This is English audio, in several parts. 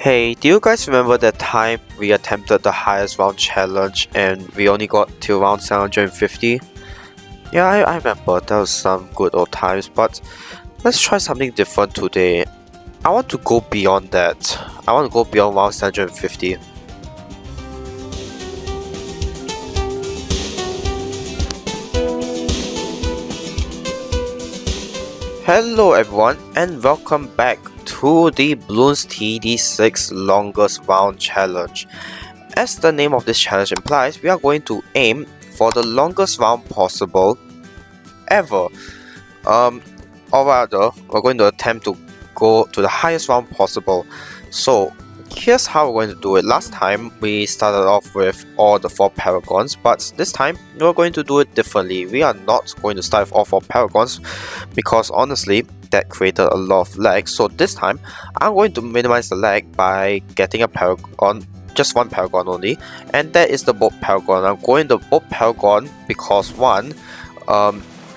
Hey, do you guys remember that time we attempted the highest round challenge and we only got to round 750? Yeah, I remember, that was some good old times, but let's try something different today. I want to go beyond that. I want to go beyond round 750. Hello everyone and welcome back to the Bloons BTD6 longest round challenge. As the name of this challenge implies, we are going to aim for the longest round possible ever. Or rather, we're going to attempt to go to the highest round possible. So here's how we're going to do it. Last time we started off with all the 4 paragons, but this time we're going to do it differently. We are not going to start with all 4 paragons because honestly that created a lot of lag. So this time I'm going to minimize the lag by getting a paragon, just one paragon only, and that is the boat paragon. I'm going the boat paragon because one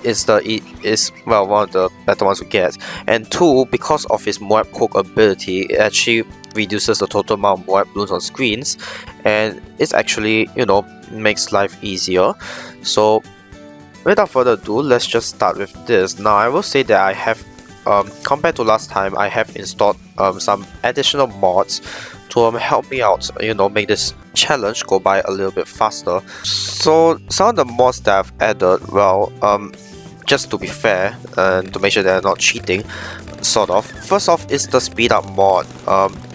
is one of the better ones to get, and 2, because of his Moab hook ability, it actually reduces the total amount of Moab balloons on screens, and it's actually, makes life easier. So without further ado, let's just start with this. Now I will say that I have compared to last time, I have installed some additional mods to help me out, make this challenge go by a little bit faster. So some of the mods that I've added, well, just to be fair and to make sure that I'm not cheating, sort of. First off is the speed up mod,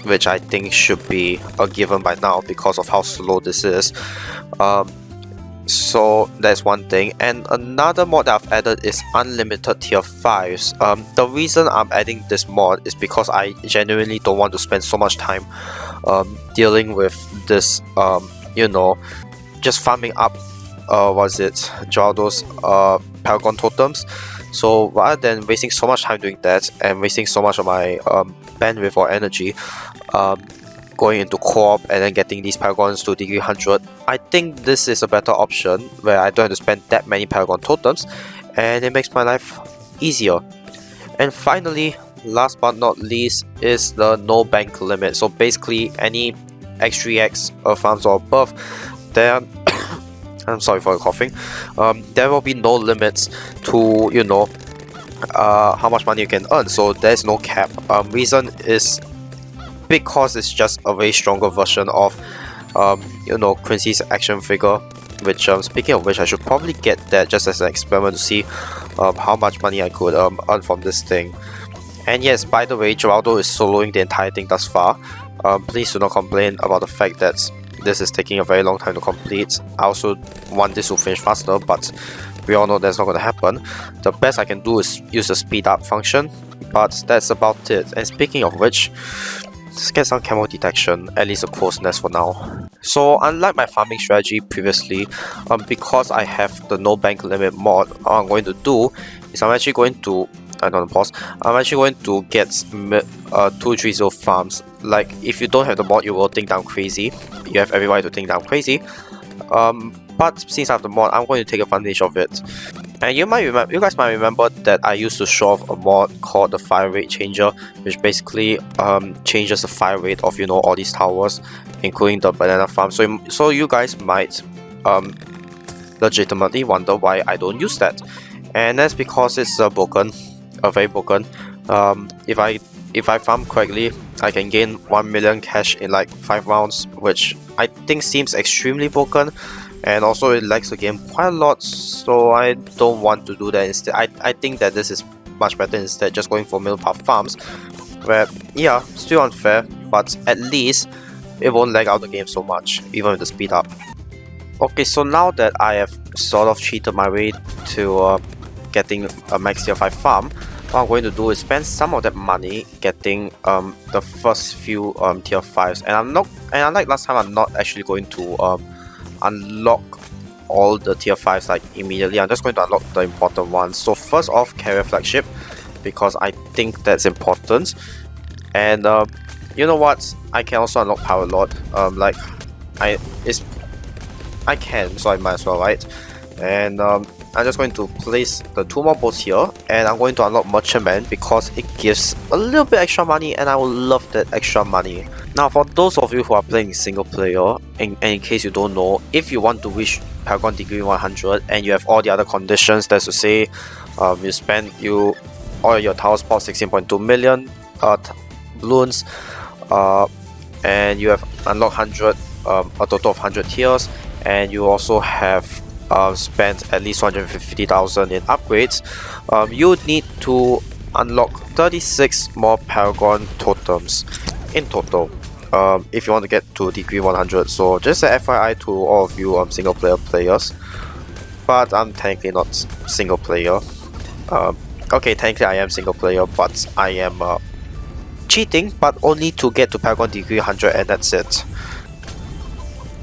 which I think should be a given by now because of how slow this is. So that's one thing, and another mod that I've added is unlimited tier 5s. The reason I'm adding this mod is because I genuinely don't want to spend so much time dealing with this, just farming up Geraldo's Paragon totems. So rather than wasting so much time doing that and wasting so much of my bandwidth or energy going into co-op and then getting these Paragons to degree 100, I think this is a better option where I don't have to spend that many Paragon totems and it makes my life easier. And finally, last but not least, is the no bank limit. So basically any X3X farms or above, there I'm sorry for the coughing. There will be no limits to how much money you can earn. So there's no cap. Reason is because it's just a very stronger version of Quincy's action figure. Which speaking of which, I should probably get that just as an experiment to see how much money I could earn from this thing. And yes, by the way, Geraldo is soloing the entire thing thus far. Please do not complain about the fact that this is taking a very long time to complete. I also want this to finish faster, but we all know that's not going to happen. The best I can do is use the speed up function, but that's about it. And speaking of which, let's get some camo detection, at least a close nest for now. So unlike my farming strategy previously, because I have the no bank limit mod, all I'm going to do is I'm actually going to get 230 farms. Like, if you don't have the mod, you will think that I'm crazy. You have every right to think that I'm crazy. But since I have the mod, I'm going to take advantage of it. And you guys might remember that I used to show off a mod called the fire rate changer, which basically changes the fire rate of all these towers, including the banana farm. So you guys might legitimately wonder why I don't use that, and that's because it's very broken. If I farm correctly, I can gain 1 million cash in like 5 rounds, which I think seems extremely broken, and also it lags the game quite a lot, so I don't want to do that instead. I think that this is much better instead, just going for middle path farms, where, yeah, still unfair, but at least it won't lag out the game so much, even with the speed up. Okay, so now that I have sort of cheated my way to getting a max tier 5 farm, what I'm going to do is spend some of that money getting the first few tier 5s, and unlike last time, I'm not actually going to unlock all the tier 5s like immediately. I'm just going to unlock the important ones. So first off, carrier flagship, because I think that's important. And you know what, I can also unlock power lord. I can, so I might as well, right? And I'm just going to place the 2 more boats here, and I'm going to unlock Merchantman because it gives a little bit extra money and I will love that extra money. Now for those of you who are playing single player, and in case you don't know, if you want to reach Paragon Degree 100 and you have all the other conditions, that's to say you spend all your towers pop 16.2 million balloons, and you have unlocked 100 a total of 100 tiers, and you also have spent at least 150,000 in upgrades. You need to unlock 36 more Paragon totems in total if you want to get to degree 100. So just a FYI to all of you single player players, but I'm technically not single player. Okay, technically I am single player, but I am cheating, but only to get to Paragon degree 100, and that's it.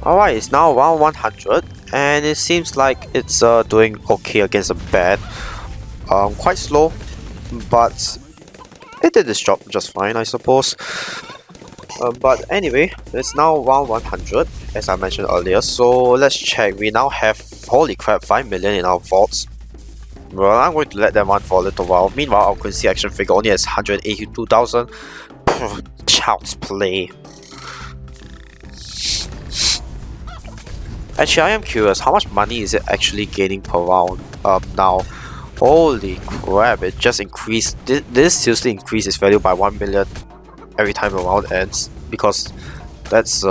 Alright, it's now round 100 and it seems like it's doing okay against a bad. Quite slow, but it did its job just fine, I suppose. But anyway, it's now round 100 as I mentioned earlier, so let's check. We now have, holy crap, 5 million in our vaults. Well, I'm going to let them run for a little while. Meanwhile, our currency action figure only has 182,000. Child's play. Actually, I am curious, how much money is it actually gaining per round now? Holy crap, it just increased. This seriously increased its value by 1 million every time a round ends, because that's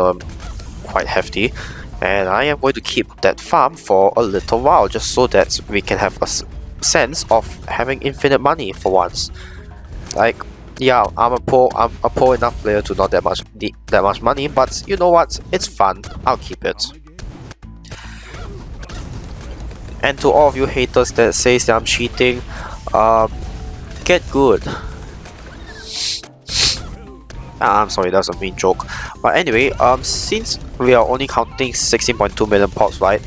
quite hefty. And I am going to keep that farm for a little while, just so that we can have a sense of having infinite money for once. Like, yeah, I'm a poor enough player to not need that much money, but you know what? It's fun. I'll keep it. And to all of you haters that says that I'm cheating, get good. I'm sorry, that's a mean joke. But anyway, since we are only counting 16.2 million pops, right?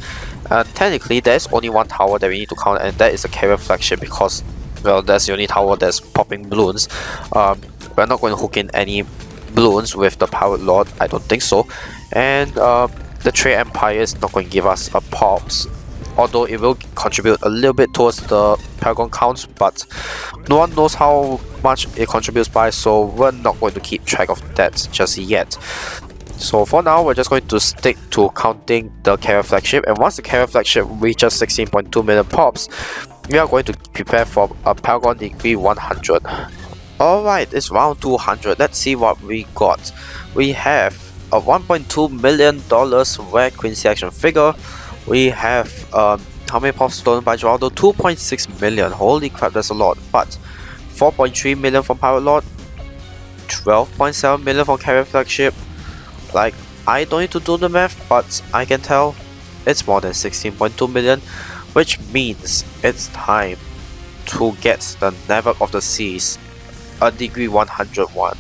Technically, there's only one tower that we need to count, and that is the carrier flagship, because, well, that's the only tower that's popping balloons. We're not going to hook in any balloons with the Pirate Lord, I don't think so. And the Trade Empire is not going to give us a pops, although it will contribute a little bit towards the Paragon counts, but no one knows how much it contributes by, so we're not going to keep track of that just yet. So for now, we're just going to stick to counting the carrier flagship, and once the carrier flagship reaches 16.2 million pops, we are going to prepare for a Paragon degree 100. Alright, it's round 200. Let's see what we got. We have a $1.2 million rare currency action figure. We have how many pops stolen by Geraldo? 2.6 million. Holy crap, that's a lot. But 4.3 million from Pirate Lord, 12.7 million from carrier flagship. Like, I don't need to do the math, but I can tell it's more than 16.2 million, which means it's time to get the Network of the Seas, a degree 101.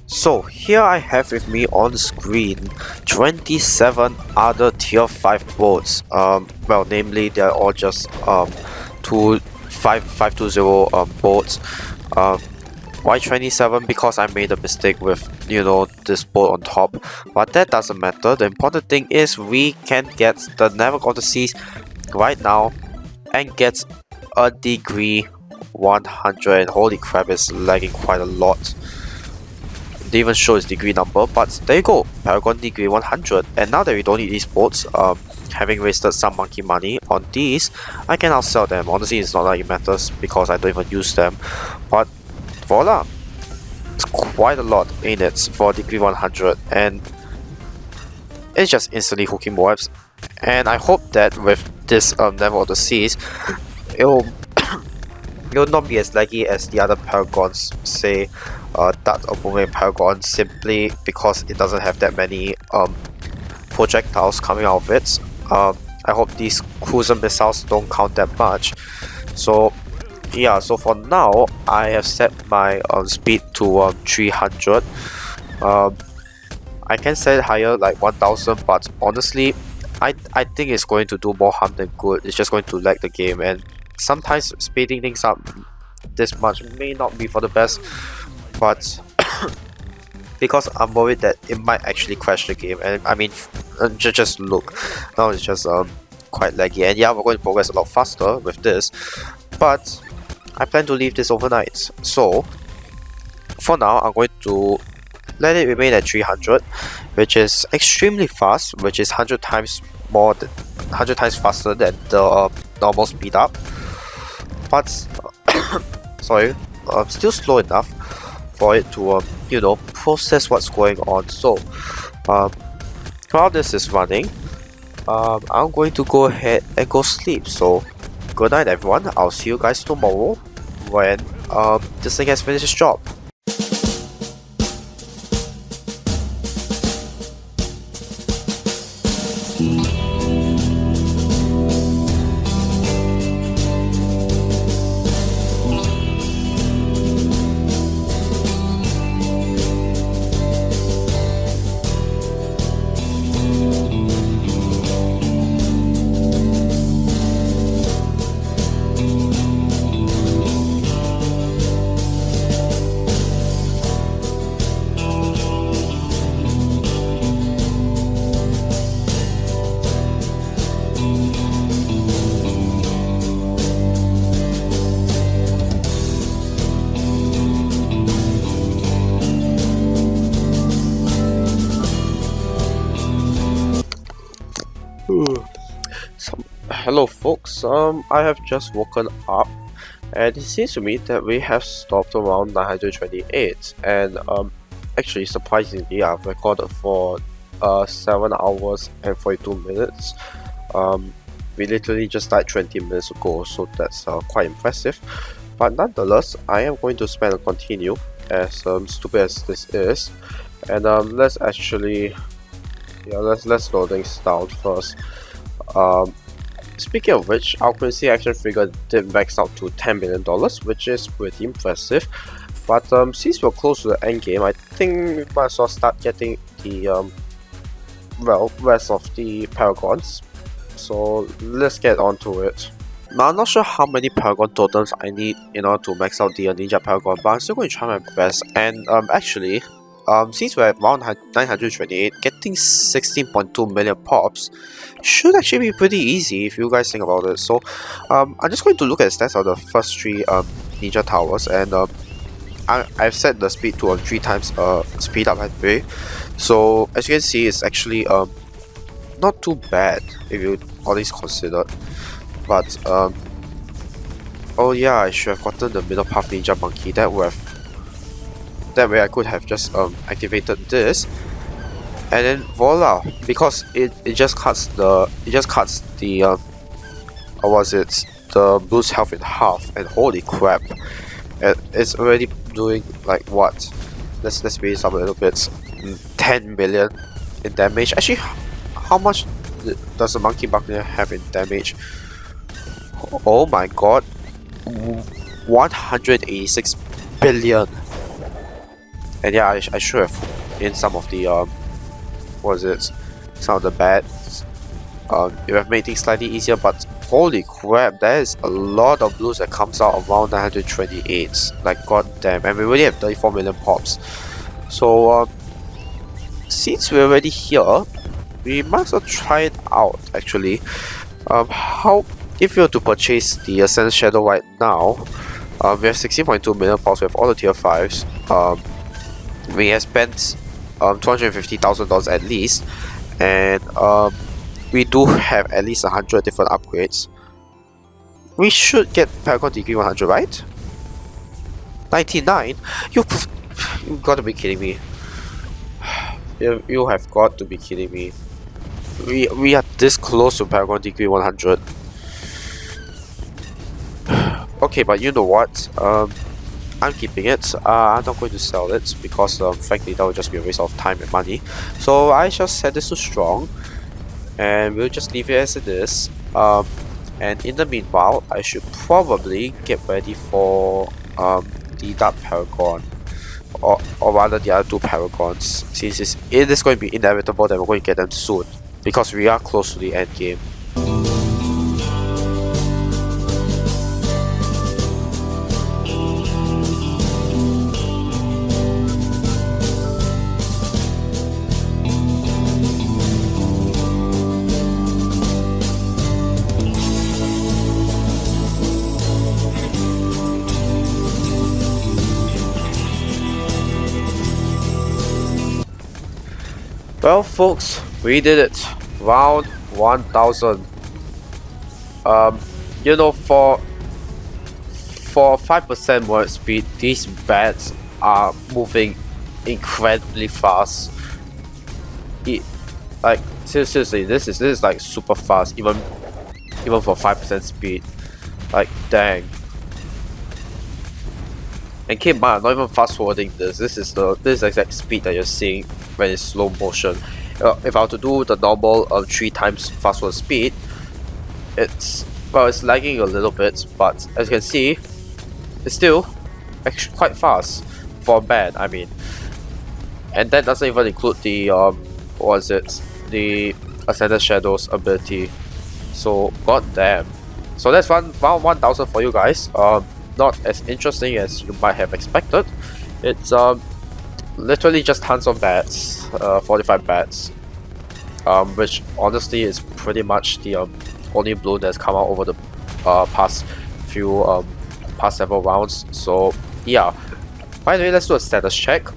So here I have with me on the screen 27 other tier 5 boats. Well, namely they're all just 520 boats. Why 27? Because I made a mistake with, you know, this boat on top, but that doesn't matter. The important thing is we can get the Network of the Seas right now and get a degree 100. And holy crap, it's lagging quite a lot. It didn't even show its degree number, but there you go, Paragon degree 100. And now that we don't need these boats, having wasted some monkey money on these, I can now sell them. Honestly, it's not like it matters because I don't even use them, but voila, it's quite a lot in it for degree 100, and it's just instantly hooking webs. And I hope that with this Network of the Seas, it'll not be as laggy as the other Paragons, say Dart or Boomerang Paragon, simply because it doesn't have that many projectiles coming out of it. I hope these cruiser missiles don't count that much. So yeah, so for now I have set my speed to 300. I can set it higher, like 1000, but honestly I think it's going to do more harm than good. It's just going to lag the game, and sometimes speeding things up this much may not be for the best, but because I'm worried that it might actually crash the game. And I mean, just look, now it's just quite laggy, and yeah, we're going to progress a lot faster with this, but I plan to leave this overnight. So for now, I'm going to let it remain at 300, which is extremely fast, which is 100 times faster than the normal speed up. But sorry, still slow enough for it to you know, process what's going on. So while this is running, I'm going to go ahead and go sleep. So good night everyone, I'll see you guys tomorrow when this thing has finished its job. Hello folks, I have just woken up and it seems to me that we have stopped around 928 and actually surprisingly I've recorded for 7 hours and 42 minutes. We literally just died 20 minutes ago, so that's quite impressive. But nonetheless, I am going to spend and continue, as stupid as this is. And let's actually, let's slow things down first. Speaking of which, our currency action figure did max out to $10 million, which is pretty impressive. But since we're close to the end game, I think we might as well start getting the rest of the paragons. So let's get on to it. Now, I'm not sure how many paragon totems I need in order to max out the ninja paragon, but I'm still going to try my best. And actually, since we're at around 928, getting 16.2 million pops should actually be pretty easy if you guys think about it. So I'm just going to look at the stats of the first 3 ninja towers, and I've set the speed to 3 times speed up by the way. So as you can see, it's actually not too bad if you all these considered. But oh yeah, I should have gotten the middle path ninja monkey. That way I could have just activated this, and then voila, because it just cuts the the Bloons health in half, and holy crap, it's already doing like what? Let's raise this up a little bit. 10 million in damage. Actually, how much does the monkey buccaneer have in damage? Oh my god, 186 billion. And yeah, I should have in some of the some of the bats. It would have made things slightly easier, but holy crap, there is a lot of Bloons that comes out around 928. Like god damn, and we already have 34 million pops. So since we're already here, we might as well try it out actually. How if we were to purchase the Ascended Shadow right now, we have 16.2 million pops, we have all the tier 5s. We have spent $250,000 at least, and we do have at least 100 different upgrades. We should get Paragon Degree 100, right? 99? You gotta be kidding me. You have got to be kidding me. We are this close to Paragon Degree 100. Okay, but you know what? I'm keeping it. I'm not going to sell it because frankly that would just be a waste of time and money. So I shall set this to strong, and we'll just leave it as it is. And in the meanwhile, I should probably get ready for the Dark Paragon, or rather the other 2 Paragons, since it is going to be inevitable that we're going to get them soon because we are close to the end game. Well, folks, we did it. Round 1000. You know, for 5% more speed, these bats are moving incredibly fast. Like seriously, this is like super fast, even for 5% speed. Like dang. And keep in mind, I'm not even fast forwarding this. This is the exact speed that you're seeing when it's slow motion. If I were to do the normal 3 times fast forward speed, it's lagging a little bit, but as you can see, it's still actually quite fast for a bat, I mean. And that doesn't even include the what is it? The Ascended Shadows ability. So goddamn. So that's round 1000 for you guys. Not as interesting as you might have expected. It's literally just tons of bats, 45 bats, which honestly is pretty much the only bloon that's come out over the past several rounds. So yeah. By the way, let's do a status check.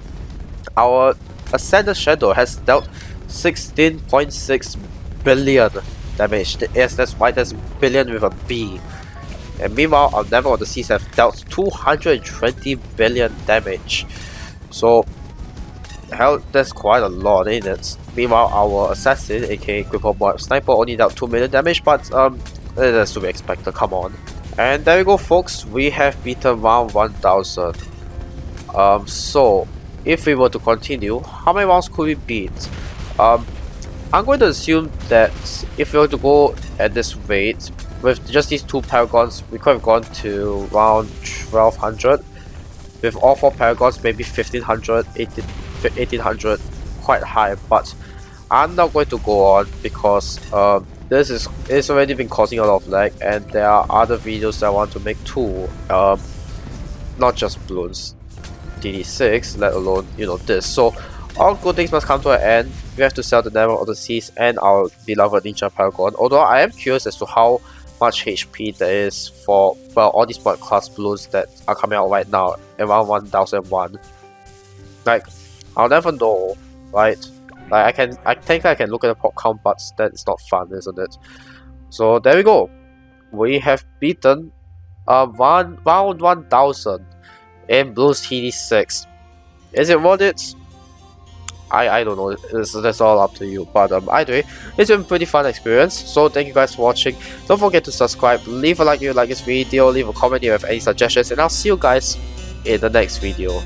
Our Ascended Shadow has dealt 16.6 billion damage. Yes, that's right, that's billion with a B. And meanwhile, our Never on the Seas have dealt 220 billion damage. So, hell, that's quite a lot, ain't it? Meanwhile, our Assassin, aka Cripple Mob Sniper, only dealt 2 million damage, but that's to be expected, come on. And there we go, folks, we have beaten round 1000. So, if we were to continue, how many rounds could we beat? I'm going to assume that if we were to go at this rate, with just these 2 Paragons, we could have gone to around 1200. With all 4 Paragons, maybe 1500, 1800, quite high, but I'm not going to go on because it's already been causing a lot of lag, and there are other videos that I want to make too, not just Bloons BTD6, let alone, you know, this. So all good things must come to an end. We have to sell the Never of the Seas and our beloved Ninja Paragon. Although I am curious as to how much HP there is for, well, all these blood class Bloons that are coming out right now around 1001. Like, I'll never know, right? Like, I think I can look at the pop count, but that's not fun, isn't it? So there we go. We have beaten round 1000 in Bloons BTD6. Is it worth it? I don't know, that's all up to you, but either way, it's been a pretty fun experience, so thank you guys for watching. Don't forget to subscribe, leave a like if you like this video, leave a comment if you have any suggestions, and I'll see you guys in the next video.